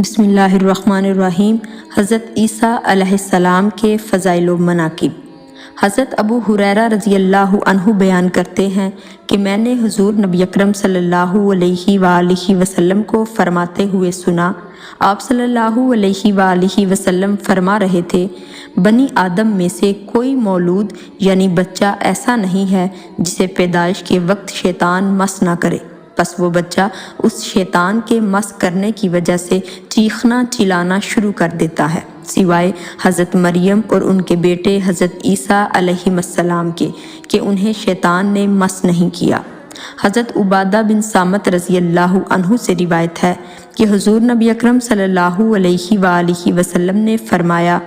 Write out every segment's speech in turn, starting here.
بسم اللہ الرحمن الرحیم۔ حضرت عیسیٰ علیہ السلام کے فضائل و مناقب۔ حضرت ابو ہریرہ رضی اللہ عنہ بیان کرتے ہیں کہ میں نے حضور نبی اکرم صلی اللہ علیہ وآلہ وسلم کو فرماتے ہوئے سنا۔ آپ صلی اللہ علیہ وآلہ وسلم فرما رہے تھے، بنی آدم میں سے کوئی مولود یعنی بچہ ایسا نہیں ہے جسے پیدائش کے وقت شیطان مس نہ کرے، بس وہ بچہ اس شیطان کے مس کرنے کی وجہ سے چیخنا چلانا شروع کر دیتا ہے، سوائے حضرت مریم اور ان کے بیٹے حضرت عیسیٰ علیہ السلام کے کہ انہیں شیطان نے مس نہیں کیا۔ حضرت عبادہ بن صامت رضی اللہ عنہ سے روایت ہے کہ حضور نبی اکرم صلی اللہ علیہ وآلہ وسلم نے فرمایا،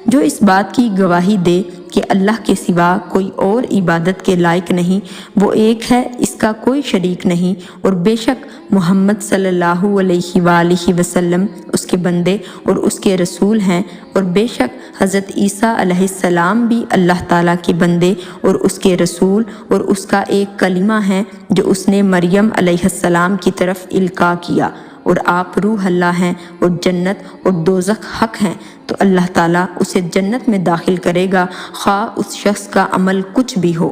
جو اس بات کی گواہی دے کہ اللہ کے سوا کوئی اور عبادت کے لائق نہیں، وہ ایک ہے، اس کا کوئی شریک نہیں، اور بے شک محمد صلی اللہ علیہ وآلہ وسلم اس کے بندے اور اس کے رسول ہیں، اور بے شک حضرت عیسیٰ علیہ السلام بھی اللہ تعالیٰ کے بندے اور اس کے رسول اور اس کا ایک کلمہ ہے جو اس نے مریم علیہ السلام کی طرف القاء کیا، اور آپ روح اللہ ہیں اور جنت اور دوزخ حق ہیں، تو اللہ تعالیٰ اسے جنت میں داخل کرے گا خواہ اس شخص کا عمل کچھ بھی ہو۔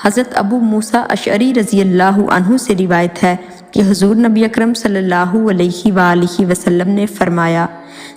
حضرت ابو موسیٰ اشعری رضی اللہ عنہ سے روایت ہے کہ حضور نبی اکرم صلی اللہ علیہ وآلہ وسلم نے فرمایا،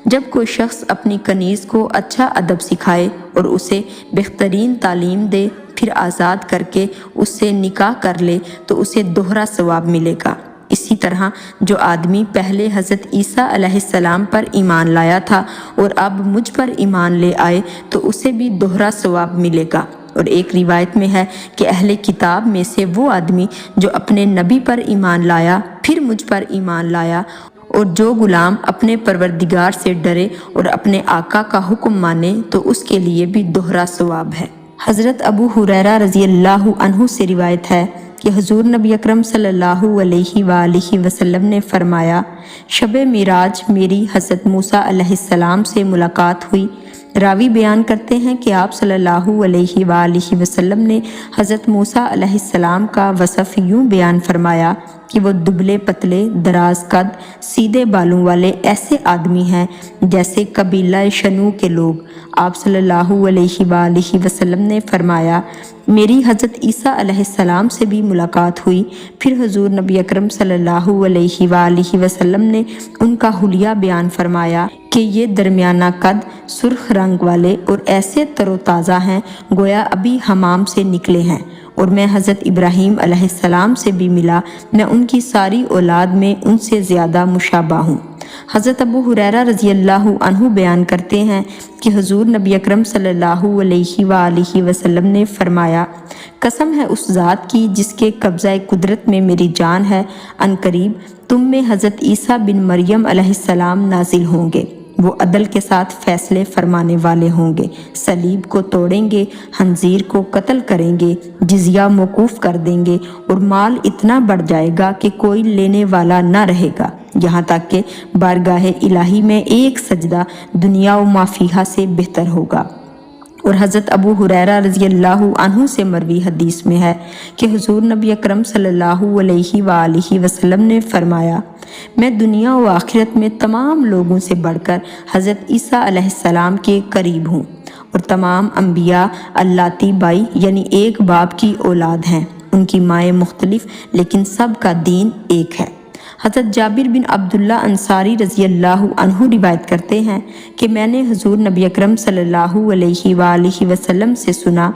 جب کوئی شخص اپنی کنیز کو اچھا ادب سکھائے اور اسے بہترین تعلیم دے، پھر آزاد کر کے اس سے نکاح کر لے تو اسے دوہرا ثواب ملے گا۔ اسی طرح جو آدمی پہلے حضرت عیسیٰ علیہ السلام پر ایمان لایا تھا اور اب مجھ پر ایمان لے آئے تو اسے بھی دوہرا ثواب ملے گا۔ اور ایک روایت میں ہے کہ اہل کتاب میں سے وہ آدمی جو اپنے نبی پر ایمان لایا پھر مجھ پر ایمان لایا، اور جو غلام اپنے پروردگار سے ڈرے اور اپنے آقا کا حکم مانے تو اس کے لیے بھی دوہرا ثواب ہے۔ حضرت ابو ہریرہ رضی اللہ عنہ سے روایت ہے کہ حضور نبی اکرم صلی اللہ علیہ وآلہ وسلم نے فرمایا، شب معراج میری حضرت موسیٰ علیہ السلام سے ملاقات ہوئی۔ راوی بیان کرتے ہیں کہ آپ صلی اللہ علیہ وآلہ وسلم نے حضرت موسیٰ علیہ السلام کا وصف یوں بیان فرمایا کہ وہ دبلے پتلے، دراز قد، سیدھے بالوں والے ایسے آدمی ہیں جیسے قبیلہ شنو کے لوگ۔ آپ صلی اللہ علیہ وآلہ وسلم نے فرمایا، میری حضرت عیسیٰ علیہ السلام سے بھی ملاقات ہوئی۔ پھر حضور نبی اکرم صلی اللہ علیہ وآلہ وسلم نے ان کا حلیہ بیان فرمایا کہ یہ درمیانہ قد، سرخ رنگ والے اور ایسے تر و تازہ ہیں گویا ابھی حمام سے نکلے ہیں، اور میں حضرت ابراہیم علیہ السلام سے بھی ملا، میں ان کی ساری اولاد میں ان سے زیادہ مشابہ ہوں۔ حضرت ابو ہریرہ رضی اللہ عنہ بیان کرتے ہیں کہ حضور نبی اکرم صلی اللہ علیہ وآلہ وسلم نے فرمایا، قسم ہے اس ذات کی جس کے قبضہ قدرت میں میری جان ہے، ان قریب تم میں حضرت عیسیٰ بن مریم علیہ السلام نازل ہوں گے۔ وہ عدل کے ساتھ فیصلے فرمانے والے ہوں گے، صلیب کو توڑیں گے، خنزیر کو قتل کریں گے، جزیہ موقوف کر دیں گے، اور مال اتنا بڑھ جائے گا کہ کوئی لینے والا نہ رہے گا، یہاں تک کہ بارگاہ الہی میں ایک سجدہ دنیا و ما فیہا سے بہتر ہوگا۔ اور حضرت ابو ہریرہ رضی اللہ عنہ سے مروی حدیث میں ہے کہ حضور نبی اکرم صلی اللہ علیہ وآلہ وسلم نے فرمایا، میں دنیا و آخرت میں تمام لوگوں سے بڑھ کر حضرت عیسیٰ علیہ السلام کے قریب ہوں، اور تمام انبیاء اللاتی بائی یعنی ایک باپ کی اولاد ہیں، ان کی مائیں مختلف لیکن سب کا دین ایک ہے۔ حضرت جابر بن عبداللہ انصاری رضی اللہ عنہ روایت کرتے ہیں کہ میں نے حضور نبی اکرم صلی اللہ علیہ وآلہ وسلم سے سنا،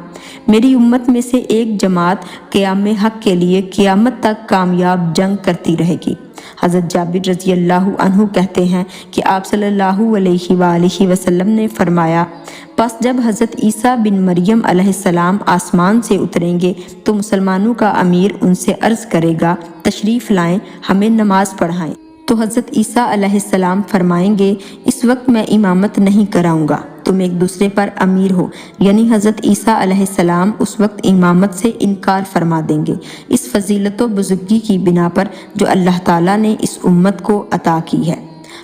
میری امت میں سے ایک جماعت قیام حق کے لیے قیامت تک کامیاب جنگ کرتی رہے گی۔ حضرت جابر رضی اللہ عنہ کہتے ہیں کہ آپ صلی اللہ علیہ وآلہ وسلم نے فرمایا، پس جب حضرت عیسیٰ بن مریم علیہ السلام آسمان سے اتریں گے تو مسلمانوں کا امیر ان سے عرض کرے گا، تشریف لائیں، ہمیں نماز پڑھائیں۔ تو حضرت عیسیٰ علیہ السلام فرمائیں گے، اس وقت میں امامت نہیں کراؤں گا، تم ایک دوسرے پر امیر ہو، یعنی حضرت عیسیٰ علیہ السلام اس وقت امامت سے انکار فرما دیں گے، اس فضیلت و بزرگی کی بنا پر جو اللہ تعالیٰ نے اس امت کو عطا کی ہے۔